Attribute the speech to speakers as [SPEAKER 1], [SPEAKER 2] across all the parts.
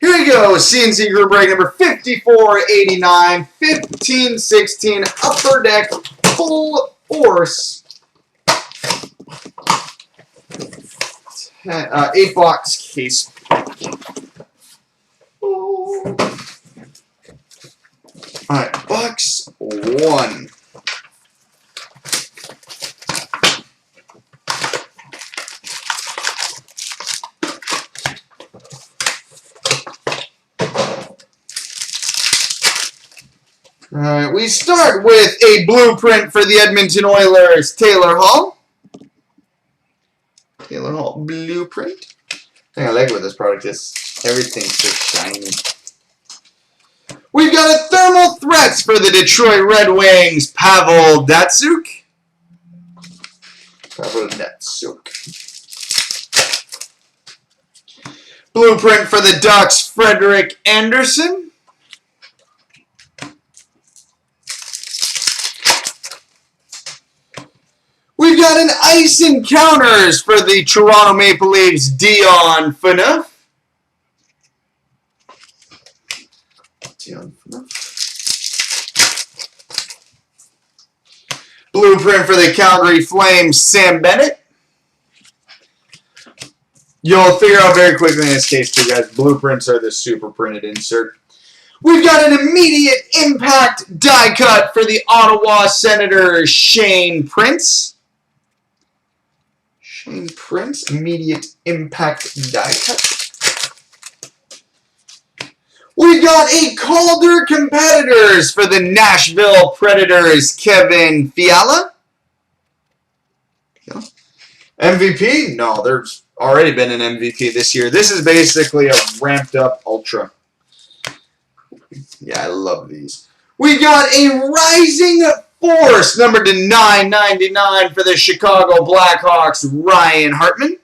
[SPEAKER 1] Here we go, CNC group break number 5489, 1516 Upper Deck Full Force. 8-box case. Alright, box 1. Alright, we start with a blueprint for the Edmonton Oilers, Taylor Hall. Taylor Hall blueprint. The thing I like with this product is everything's so shiny. We've got a thermal threats for the Detroit Red Wings, Pavel Datsyuk. Blueprint for the Ducks, Frederick Anderson. We've got an Ice Encounters for the Toronto Maple Leafs, Dion Phaneuf. Blueprint for the Calgary Flames, Sam Bennett. You'll figure out very quickly in this case, too, guys, blueprints are the super printed insert. We've got an immediate impact die cut for the Ottawa Senators, Shane Prince. Shane Prince, immediate impact die cut. We've got a Calder Competitors for the Nashville Predators, Kevin Fiala. MVP? No, there's already been an MVP this year. This is basically a ramped up Ultra. Yeah, I love these. We got a Rising Force, number to 999 for the Chicago Blackhawks, Ryan Hartman.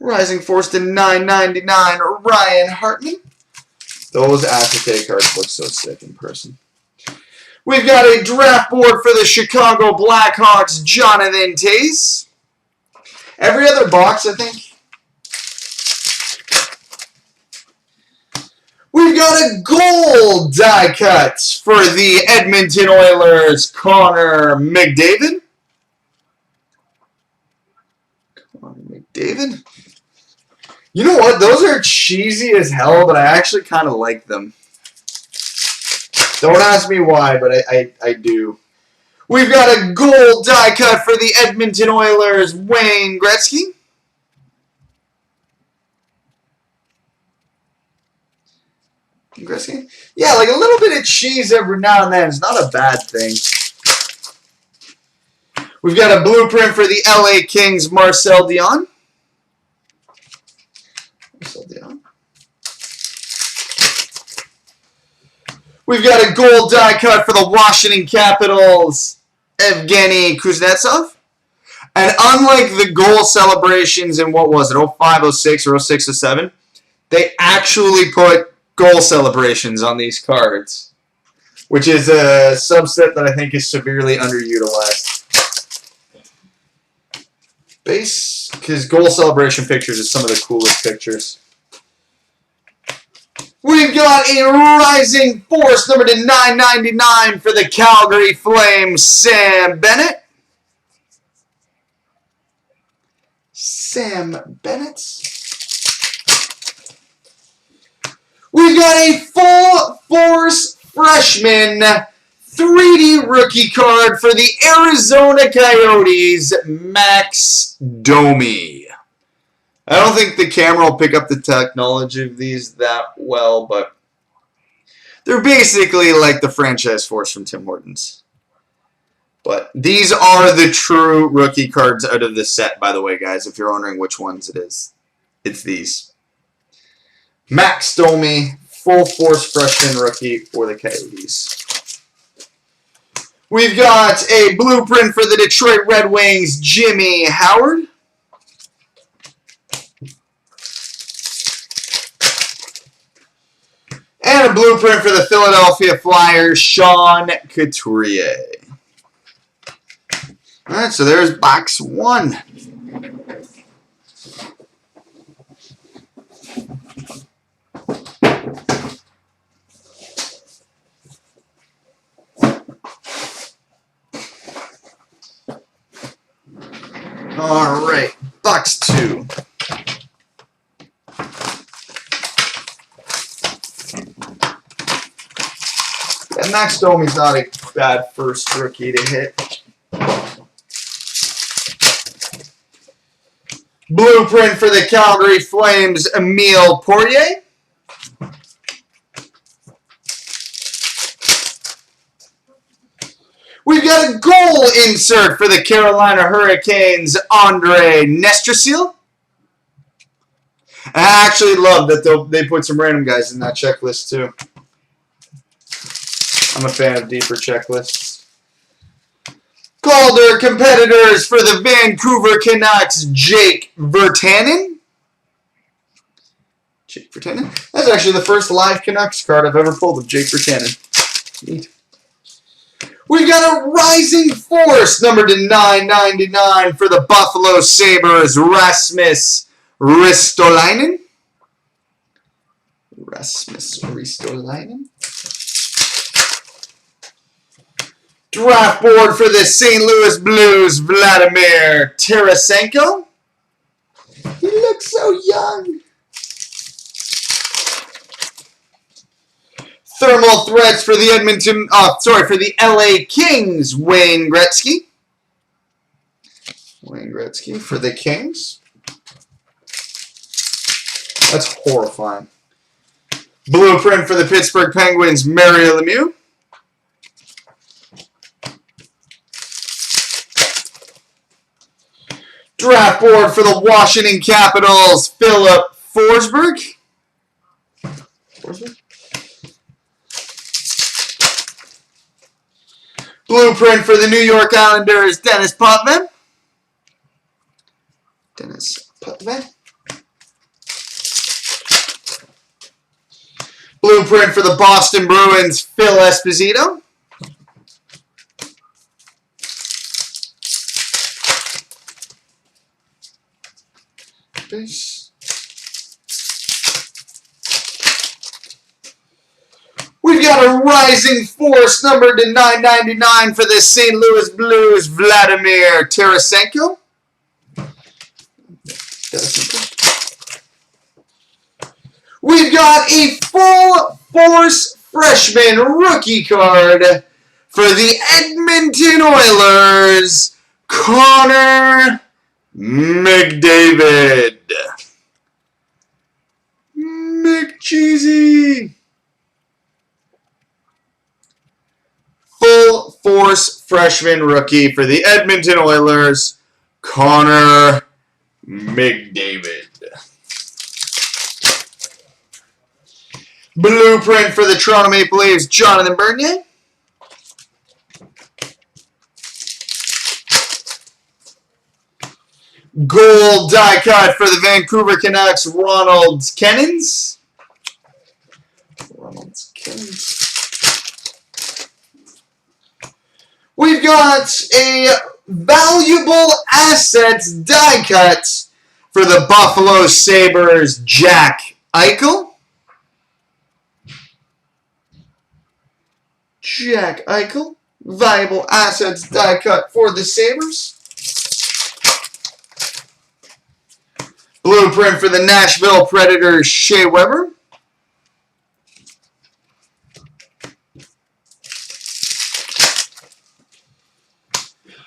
[SPEAKER 1] Rising Force to 999, Ryan Hartman. Those acetate cards look so sick in person. We've got a draft board for the Chicago Blackhawks, Jonathan Toews. Every other box, I think. We've got a gold die cut for the Edmonton Oilers, Connor McDavid. David? You know what? Those are cheesy as hell, but I actually kind of like them. Don't ask me why, but I do. We've got a gold die cut for the Edmonton Oilers, Wayne Gretzky. Gretzky? Yeah, like a little bit of cheese every now and then. It's not a bad thing. We've got a blueprint for the LA Kings, Marcel Dion. We've got a gold die cut for the Washington Capitals, Evgeny Kuznetsov. And unlike the goal celebrations in, what was it, 05, 06, or 06, 07, they actually put goal celebrations on these cards, which is a subset that I think is severely underutilized. Base, because goal celebration pictures is some of the coolest pictures. We've got a Rising Force, number to 999 for the Calgary Flames, Sam Bennett. Sam Bennett. We've got a Full Force Freshman 3D rookie card for the Arizona Coyotes, Max Domi. I don't think the camera will pick up the technology of these that well, but they're basically like the franchise force from Tim Hortons. But these are the true rookie cards out of this set, by the way, guys, if you're wondering which ones it is. It's these. Max Domi, Full Force Freshman rookie for the Coyotes. We've got a blueprint for the Detroit Red Wings, Jimmy Howard. And a blueprint for the Philadelphia Flyers, Sean Couturier. Alright, so there's box 1. All right, box 2. And Max Domi's not a bad first rookie to hit. Blueprint for the Calgary Flames, Emile Poirier. We've got a goal insert for the Carolina Hurricanes, Andre Nestrasil. I actually love that they put some random guys in that checklist too. I'm a fan of deeper checklists. Calder competitors for the Vancouver Canucks, Jake Virtanen. Jake Virtanen. That's actually the first live Canucks card I've ever pulled of Jake Virtanen. Neat. We've got a Rising Force, numbered to 999 for the Buffalo Sabres, Rasmus Ristolainen. Draft board for the St. Louis Blues, Vladimir Tarasenko. He looks so young. Thermal threats for the for the LA Kings, Wayne Gretzky. Wayne Gretzky for the Kings. That's horrifying. Blueprint for the Pittsburgh Penguins, Mario Lemieux. Draft board for the Washington Capitals, Philip Forsberg. Blueprint for the New York Islanders, Dennis Potvin. Blueprint for the Boston Bruins, Phil Esposito. We've got a Rising Force, numbered to 999 for the St. Louis Blues, Vladimir Tarasenko. We've got a Full Force Freshman rookie card for the Edmonton Oilers, Connor McDavid. McCheesy. Full Force Freshman rookie for the Edmonton Oilers, Connor McDavid. Blueprint for the Toronto Maple Leafs, Jonathan Bernier. Gold die cut for the Vancouver Canucks, Ronald Kennins. We've got a valuable assets die cut for the Buffalo Sabres, Jack Eichel. Valuable assets die cut for the Sabres. Blueprint for the Nashville Predators, Shea Weber.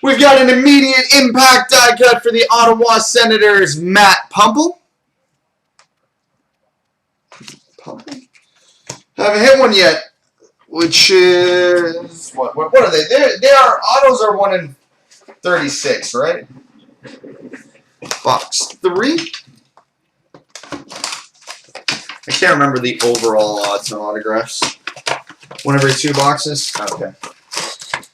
[SPEAKER 1] We've got an immediate impact die cut for the Ottawa Senators, Matt Pumple. Haven't hit one yet, which is what are they? They are autos are 1 in 36, right? Box 3. I can't remember the overall odds on autographs. 1 every 2 boxes. Okay.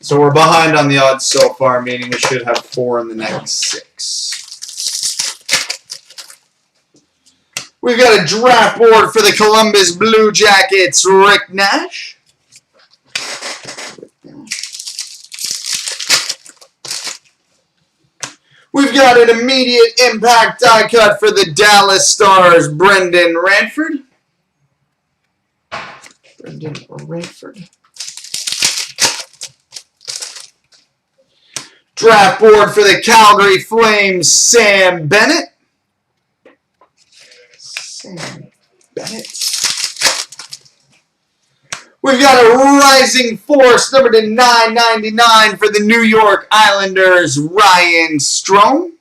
[SPEAKER 1] So we're behind on the odds so far, meaning we should have 4 in the next 6. We've got a draft board for the Columbus Blue Jackets, Rick Nash. We've got an immediate impact die cut for the Dallas Stars, Brendan Ranford. Draft board for the Calgary Flames, Sam Bennett. We've got a Rising Force, number to 999 for the New York Islanders, Ryan Strome.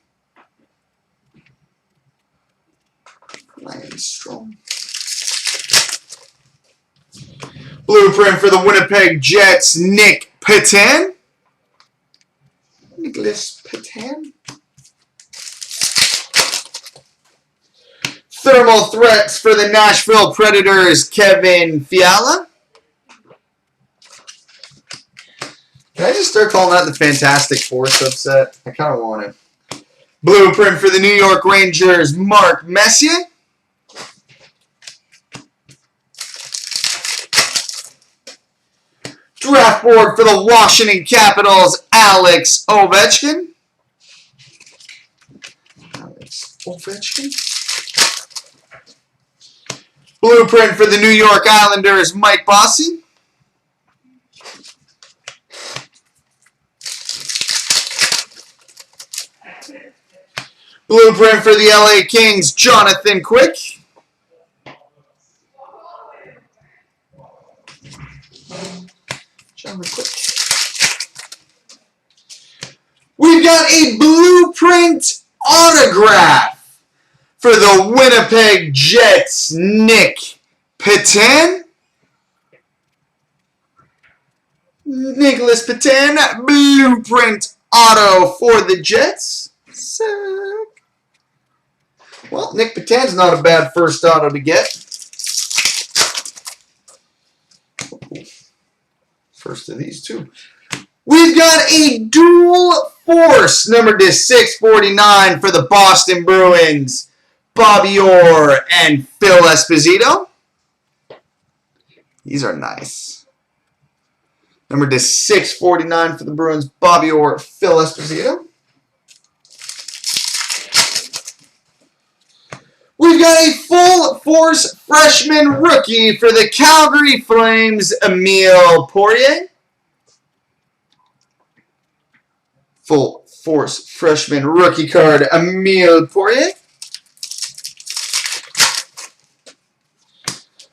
[SPEAKER 1] Blueprint for the Winnipeg Jets, Nick Petan. Nicholas Petan. Thermal Threats for the Nashville Predators, Kevin Fiala. Can I just start calling that the Fantastic Four subset? I kind of want it. Blueprint for the New York Rangers, Mark Messier. Draft board for the Washington Capitals, Alex Ovechkin. Blueprint for the New York Islanders, Mike Bossy. Blueprint for the LA Kings, Jonathan Quick. We've got a blueprint autograph for the Winnipeg Jets, Nick Petan. Nicholas Petan, blueprint auto for the Jets. Sick. Well, Nick Petan's not a bad first auto to get. First of these two. We've got a dual force, number to 649 for the Boston Bruins, Bobby Orr and Phil Esposito. These are nice. Number to 649 for the Bruins, Bobby Orr, Phil Esposito. We've got a full force freshman rookie for the Calgary Flames, Emile Poirier. Full force freshman rookie card, Emile Poirier.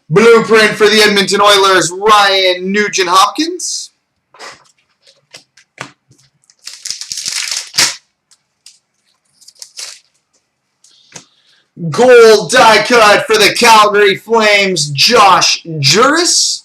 [SPEAKER 1] Blueprint for the Edmonton Oilers, Ryan Nugent-Hopkins. Gold die cut for the Calgary Flames, Josh Juris.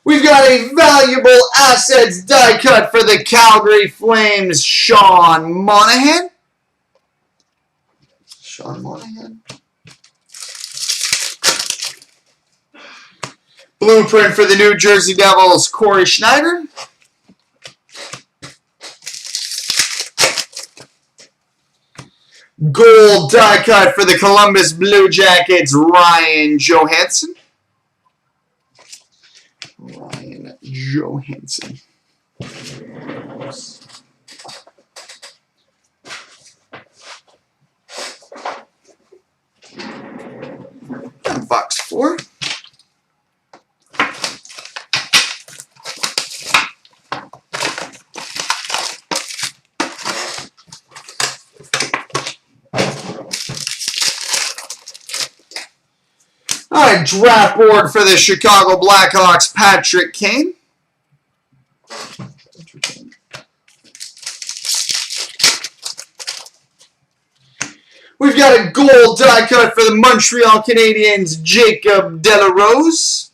[SPEAKER 1] We've got a valuable assets die cut for the Calgary Flames, Sean Monahan. Blueprint for the New Jersey Devils, Corey Schneider. Gold die cut for the Columbus Blue Jackets, Ryan Johansson. And box 4. Alright, draft board for the Chicago Blackhawks, Patrick Kane. We've got a gold die cut for the Montreal Canadiens, Jacob Delarose.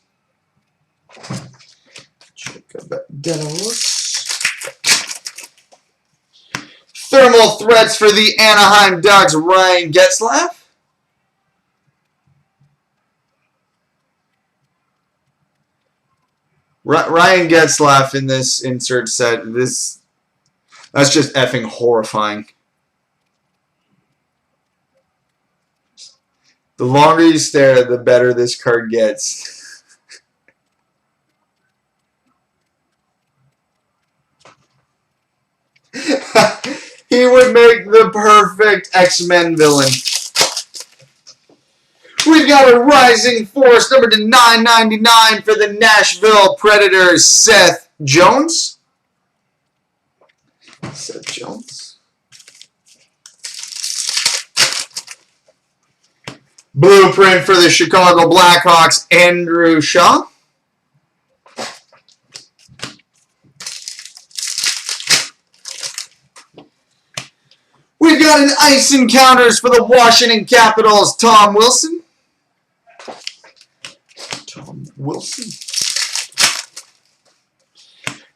[SPEAKER 1] Thermal threats for the Anaheim Ducks, Ryan Getzlaf. Ryan Getzlaf in this insert set. That's just effing horrifying. The longer you stare, the better this card gets. He would make the perfect X-Men villain. We've got a rising force number to 999 for the Nashville Predators, Seth Jones. Seth Jones. Blueprint for the Chicago Blackhawks, Andrew Shaw. We've got an Ice Encounters for the Washington Capitals, Tom Wilson. Tom Wilson.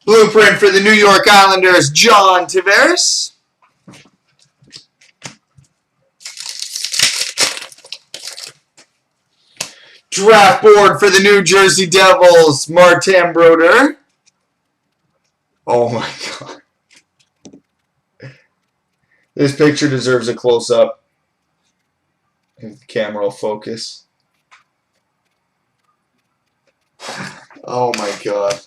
[SPEAKER 1] Blueprint for the New York Islanders, John Tavares. Draft board for the New Jersey Devils, Martin Brodeur. Oh my god. This picture deserves a close-up. If the camera will focus. Oh my god.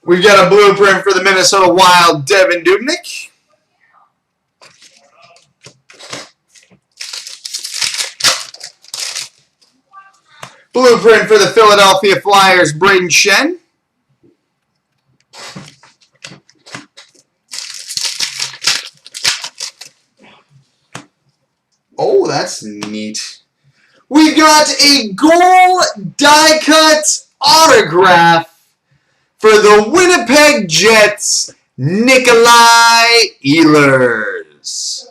[SPEAKER 1] We've got a blueprint for the Minnesota Wild, Devin Dubnyk. Blueprint for the Philadelphia Flyers, Braden Shen. Oh, that's neat. We got a goal die cut autograph for the Winnipeg Jets, Nikolai Ehlers.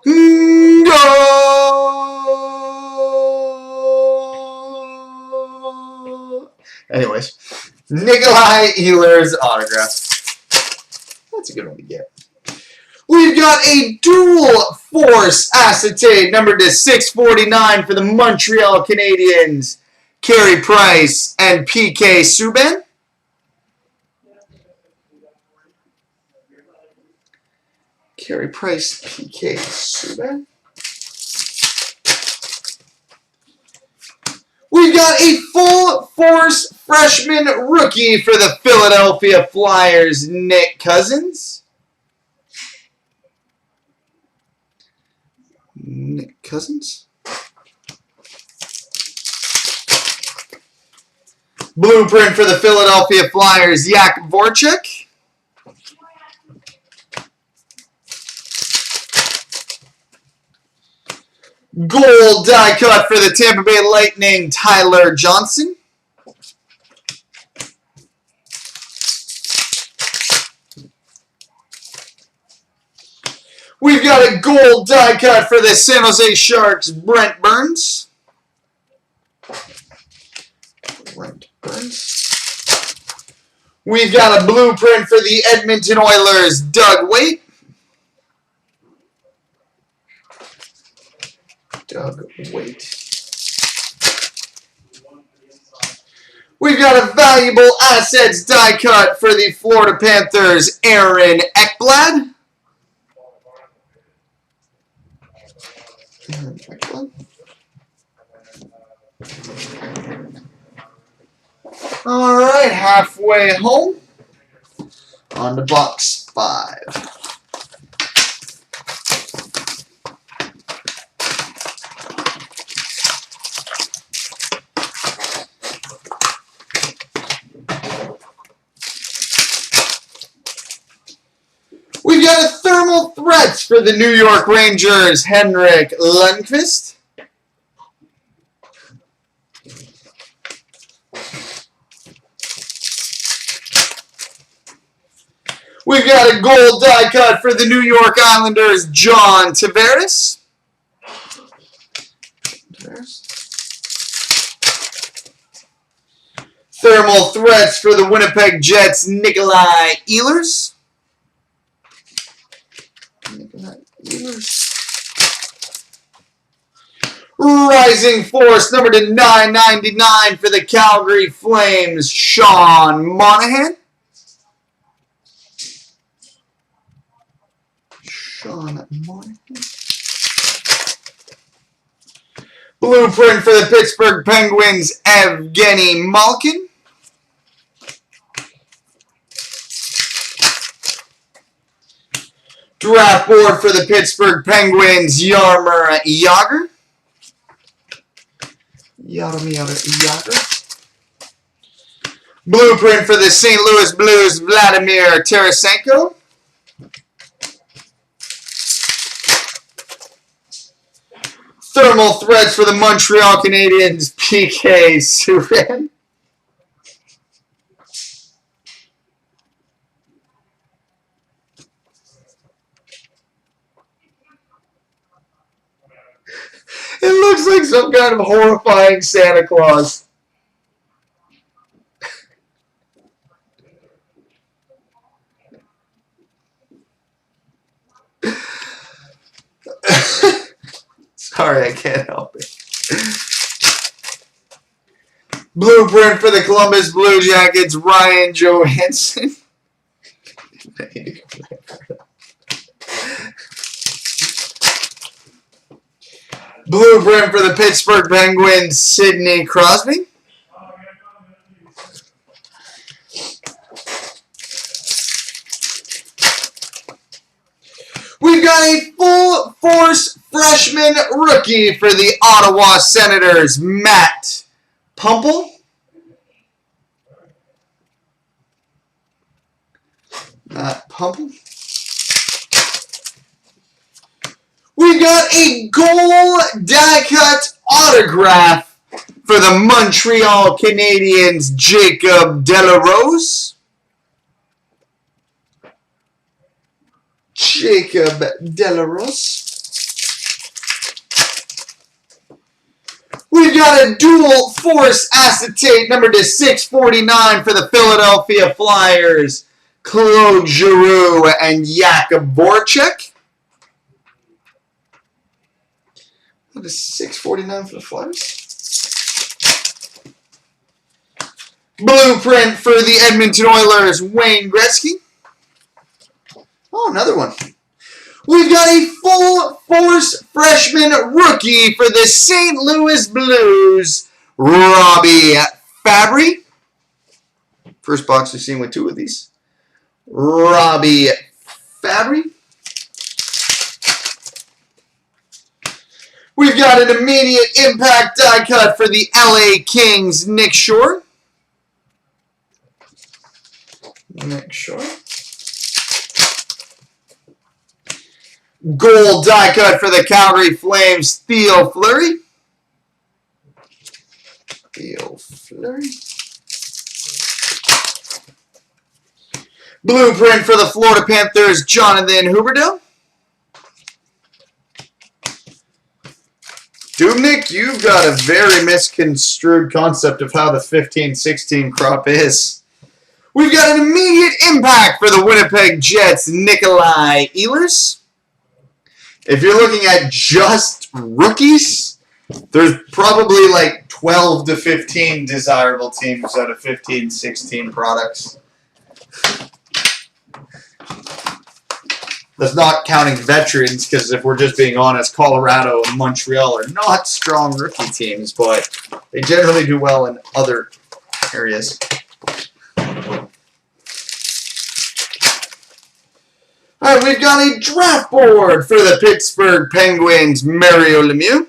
[SPEAKER 1] Go! Anyways, Nikolai Ehlers autograph. That's a good one to get. We've got a dual force acetate number to 649 for the Montreal Canadiens, Carey Price and PK Subban. Carey Price, PK Subban. We've got a full force freshman rookie for the Philadelphia Flyers, Nick Cousins. Nick Cousins. Blueprint for the Philadelphia Flyers, Yak Voracek. Gold die cut for the Tampa Bay Lightning, Tyler Johnson. We've got a gold die cut for the San Jose Sharks, Brent Burns. We've got a blueprint for the Edmonton Oilers, Doug Weight. We've got a valuable assets die cut for the Florida Panthers, Aaron Ekblad. All right, halfway home. On to box 5. We've got a thermal threats for the New York Rangers, Henrik Lundqvist. We've got a gold die cut for the New York Islanders, John Tavares. Thermal threats for the Winnipeg Jets, Nikolai Ehlers. Rising force number to 999 for the Calgary Flames, Sean Monahan. Blueprint for the Pittsburgh Penguins, Evgeny Malkin. Draft board for the Pittsburgh Penguins, Jaromir Jagr. Blueprint for the St. Louis Blues, Vladimir Tarasenko. Thermal threads for the Montreal Canadiens, PK Subban. It looks like some kind of horrifying Santa Claus. Sorry, I can't help it. Blueprint for the Columbus Blue Jackets, Ryan Johansson. Blueprint for the Pittsburgh Penguins, Sidney Crosby. We've got a full force freshman rookie for the Ottawa Senators, Matt Pumple. We've got a gold die-cut autograph for the Montreal Canadiens, Jacob Delarose. We've got a dual force acetate number to 649 for the Philadelphia Flyers, Claude Giroux and Jakub Voracek. What is 649 for the Flyers? Blueprint for the Edmonton Oilers, Wayne Gretzky. Oh, another one. We've got a full force freshman rookie for the St. Louis Blues, Robbie Fabry. First box we've seen with two of these. Robbie Fabry. We've got an immediate impact die cut for the LA Kings, Nick Shore. Gold die cut for the Calgary Flames, Theo Fleury. Blueprint for the Florida Panthers, Jonathan Huberdeau. Dubnik, you've got a very misconstrued concept of how the 15-16 crop is. We've got an immediate impact for the Winnipeg Jets, Nikolai Ehlers. If you're looking at just rookies, there's probably like 12 to 15 desirable teams out of 15-16 products. That's not counting veterans, because if we're just being honest, Colorado and Montreal are not strong rookie teams, but they generally do well in other areas. All right, we've got a draft board for the Pittsburgh Penguins, Mario Lemieux.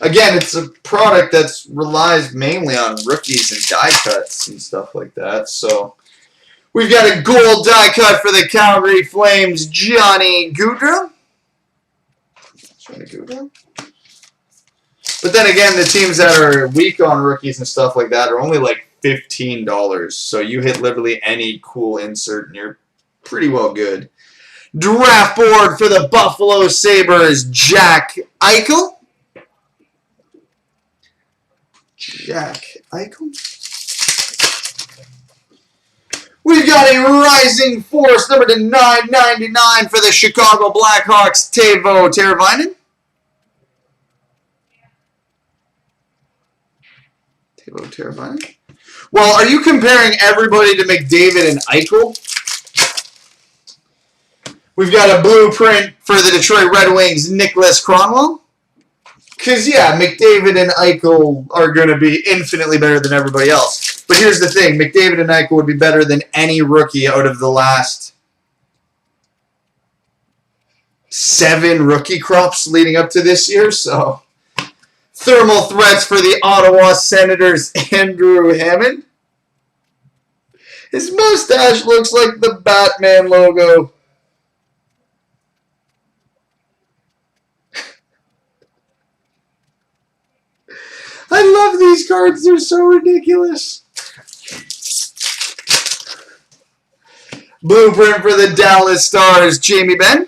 [SPEAKER 1] Again, it's a product that relies mainly on rookies and die cuts and stuff like that. So we've got a gold die cut for the Calgary Flames, Johnny Gaudreau. But then again, the teams that are weak on rookies and stuff like that are only like $15. So you hit literally any cool insert and you're pretty well good. Draft board for the Buffalo Sabres, Jack Eichel. We've got a Rising Force number to 999 for the Chicago Blackhawks, Teuvo Teravainen. Well, are you comparing everybody to McDavid and Eichel? We've got a blueprint for the Detroit Red Wings, Nicholas Cronwell. Because, yeah, McDavid and Eichel are going to be infinitely better than everybody else. But here's the thing. McDavid and Eichel would be better than any rookie out of the last 7 rookie crops leading up to this year. So, thermal threats for the Ottawa Senators, Andrew Hammond. His mustache looks like the Batman logo. I love these cards. They're so ridiculous. Blueprint for the Dallas Stars, Jamie Benn.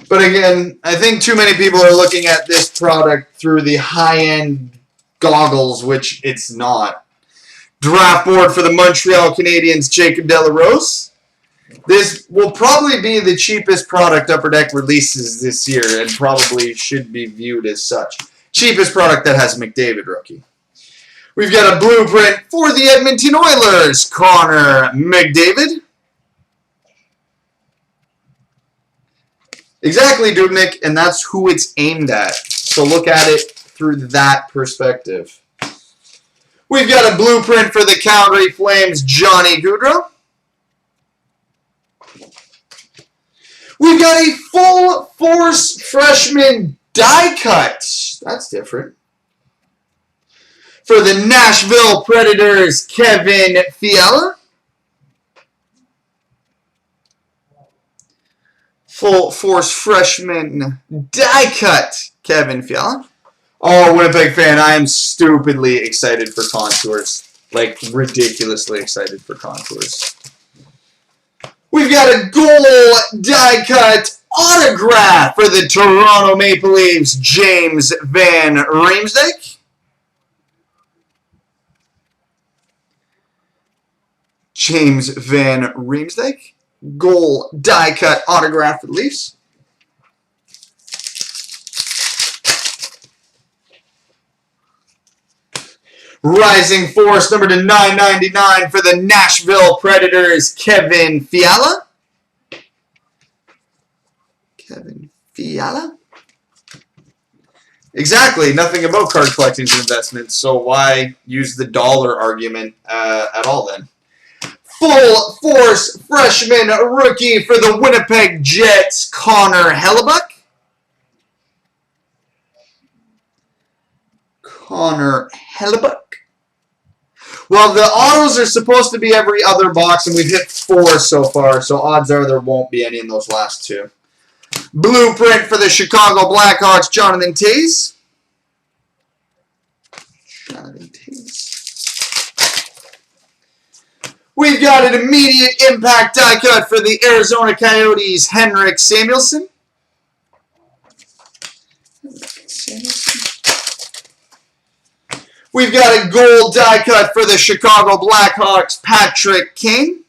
[SPEAKER 1] But again, I think too many people are looking at this product through the high-end goggles, which it's not. Draft board for the Montreal Canadiens, Jacob Delarose. This will probably be the cheapest product Upper Deck releases this year and probably should be viewed as such. Cheapest product that has McDavid rookie. We've got a blueprint for the Edmonton Oilers, Connor McDavid. Exactly, Dubnik, and that's who it's aimed at. So look at it through that perspective. We've got a blueprint for the Calgary Flames, Johnny Gaudreau. We've got a full force freshman die cut. That's different. For the Nashville Predators, Kevin Fiala. Full force freshman die cut, Kevin Fiala. Oh, Winnipeg fan, I am stupidly excited for Contours. Like, ridiculously excited for Contours. We've got a goal die cut autograph for the Toronto Maple Leafs, James Van Riemsdyk. James Van Riemsdyk. Goal die cut autograph for the Leafs. Rising Force number to 999 for the Nashville Predators, Kevin Fiala. Kevin Fiala. Exactly. Nothing about card collecting is investments, so why use the dollar argument at all then? Full Force freshman rookie for the Winnipeg Jets, Connor Hellebuyck. Connor Hellebuyck. Well, the autos are supposed to be every other box, and we've hit 4 so far, so odds are there won't be any in those last 2. Blueprint for the Chicago Blackhawks, Jonathan Toews. Jonathan Toews. We've got an immediate impact die cut for the Arizona Coyotes, Henrik Samuelsson. We've got a gold die cut for the Chicago Blackhawks, Patrick Kane.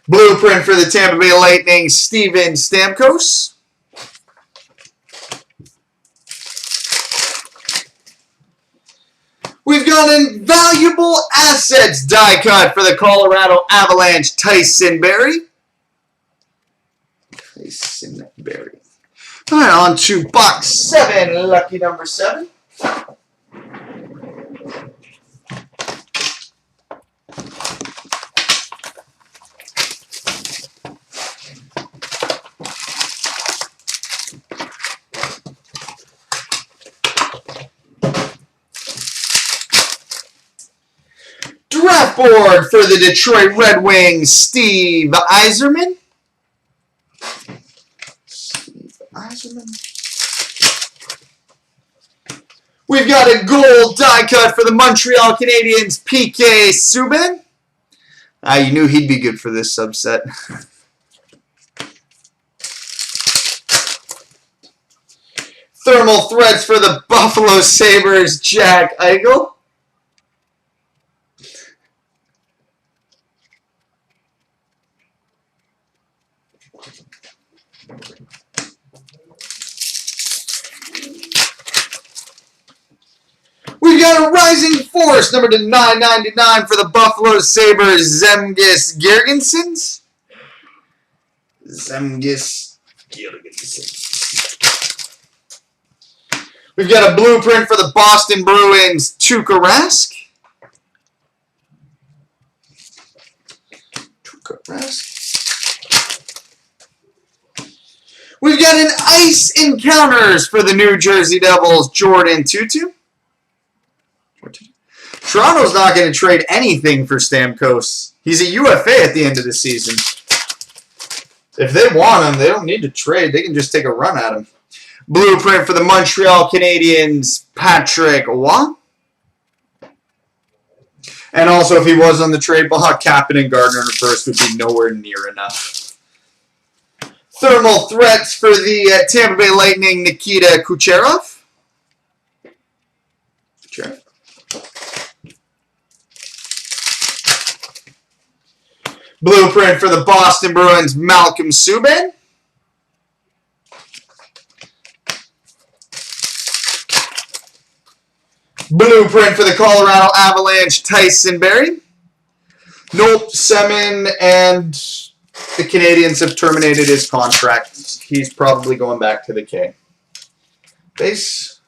[SPEAKER 1] Blueprint for the Tampa Bay Lightning, Steven Stamkos. We've got an invaluable assets die cut for the Colorado Avalanche, Tyson Barrie. Tyson Barrie. All right, on to box 7, lucky number 7. Draft board for the Detroit Red Wings, Steve Yzerman. We've got a gold die cut for the Montreal Canadiens, PK Subban. You knew he'd be good for this subset. Thermal threads for the Buffalo Sabres, Jack Eichel. We've got a Rising Force, number to 999 for the Buffalo Sabres, Zemgus Girgensons. Zemgus. We've got a blueprint for the Boston Bruins, Tuukka Rask. We've got an Ice Encounters for the New Jersey Devils, Jordan Tutu. Toronto's not going to trade anything for Stamkos. He's a UFA at the end of the season. If they want him, they don't need to trade. They can just take a run at him. Blueprint for the Montreal Canadiens, Patrick Waugh. And also, if he was on the trade block, Kapanen and Gardner in first would be nowhere near enough. Thermal Threats for the Tampa Bay Lightning, Nikita Kucherov. Blueprint for the Boston Bruins, Malcolm Subban. Blueprint for the Colorado Avalanche, Tyson Barrie. Nope, Semin and the Canadiens have terminated his contract. He's probably going back to the K. Base.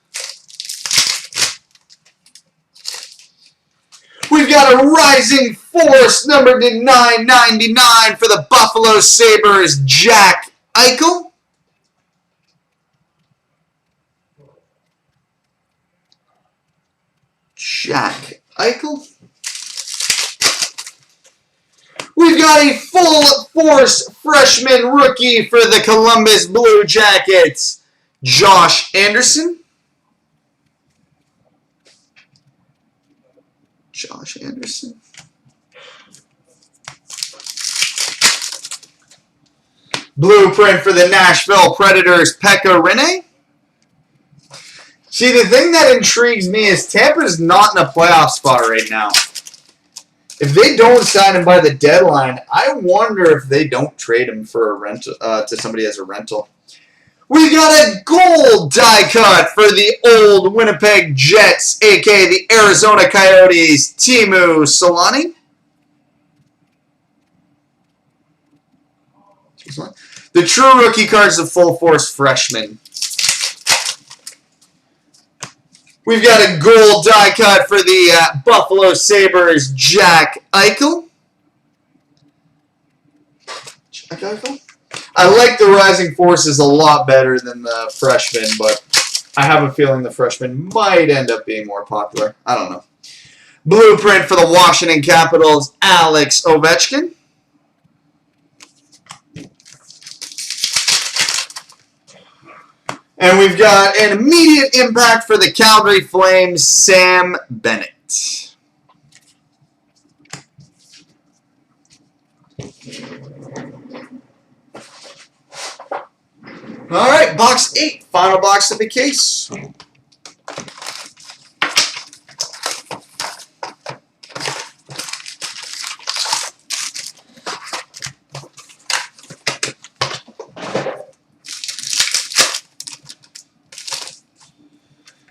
[SPEAKER 1] We've got a Rising Force, number to 999 for the Buffalo Sabres, Jack Eichel. Jack Eichel. We've got a Full Force freshman rookie for the Columbus Blue Jackets, Josh Anderson. Josh Anderson. Blueprint for the Nashville Predators, Pekka Rinne. See, the thing that intrigues me is Tampa's not in a playoff spot right now. If they don't sign him by the deadline, I wonder if they don't trade him for a rental to somebody as a rental. We got a gold die cut for the old Winnipeg Jets, aka the Arizona Coyotes, Teemu Selanne. The true rookie card is a Full Force freshman. We've got a gold die cut for the Buffalo Sabres, Jack Eichel. Jack Eichel? I like the Rising Forces a lot better than the freshman, but I have a feeling the freshman might end up being more popular. I don't know. Blueprint for the Washington Capitals, Alex Ovechkin. And we've got an immediate impact for the Calgary Flames, Sam Bennett. All right, box 8, final box of the case.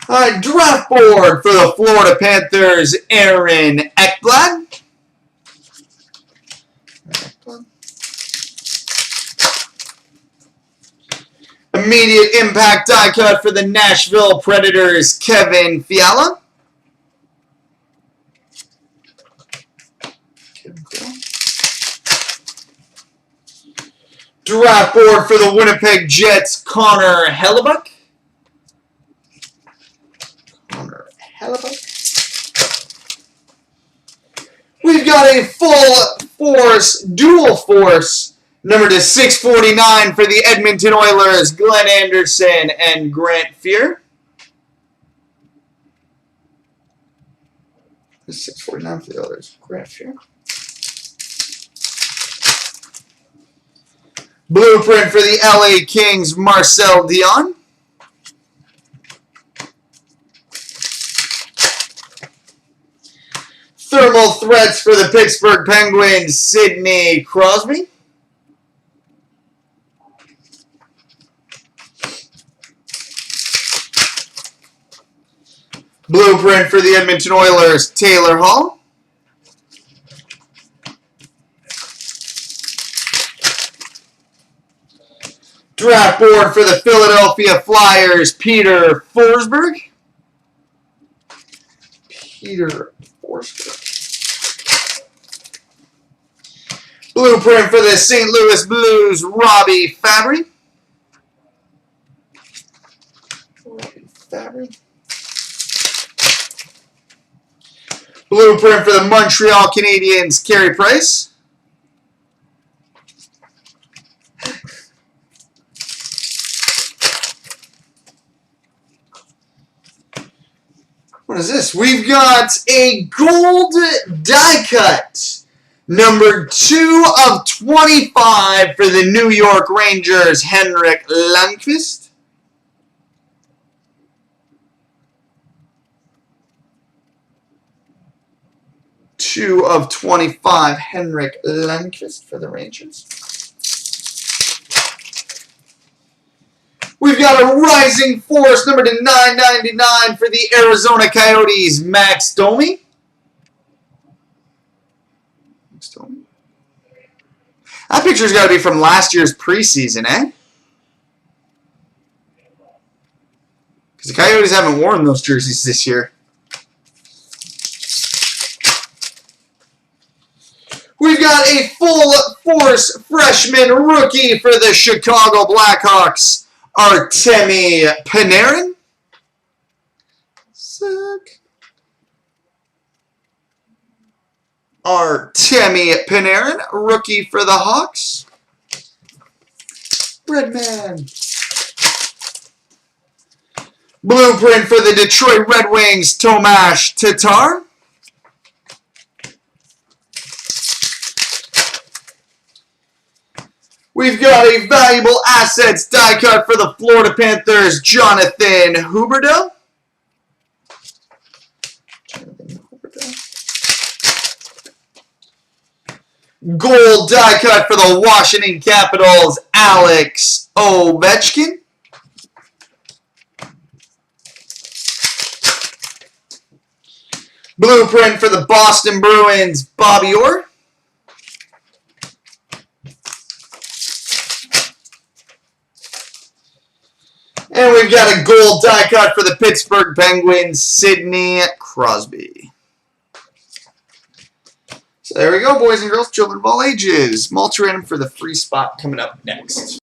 [SPEAKER 1] All right, draft board for the Florida Panthers, Aaron Ekblad. Immediate impact die cut for the Nashville Predators, Kevin Fiala. Draft board for the Winnipeg Jets, Connor Hellebuyck. We've got a Full Force, Dual Force, number to 649 for the Edmonton Oilers, Glenn Anderson and Grant Fuhr. 649 for the Oilers, Grant Fuhr. Blueprint for the LA Kings, Marcel Dion. Thermal Threats for the Pittsburgh Penguins, Sidney Crosby. Blueprint for the Edmonton Oilers, Taylor Hall. Draft board for the Philadelphia Flyers, Peter Forsberg. Blueprint for the St. Louis Blues, Robbie Fabry. Blueprint for the Montreal Canadiens, Carey Price. What is this? We've got a gold die cut. Number 2 of 25 for the New York Rangers, Henrik Lundqvist. Two of 25, Henrik Lundqvist for the Rangers. We've got a Rising Force, number to 999 for the Arizona Coyotes, Max Domi. That picture's got to be from last year's preseason, eh? Because the Coyotes haven't worn those jerseys this year. We've got a full force freshman rookie for the Chicago Blackhawks, Artemi Panarin. Sick. Artemi Panarin, rookie for the Hawks. Redman. Blueprint for the Detroit Red Wings, Tomas Tatar. We've got a valuable assets die cut for the Florida Panthers, Jonathan Huberdeau. Gold die cut for the Washington Capitals, Alex Ovechkin. Blueprint for the Boston Bruins, Bobby Orr. And we've got a gold die cut for the Pittsburgh Penguins, Sidney Crosby. So there we go, boys and girls, children of all ages. Multi-random for the free spot coming up next.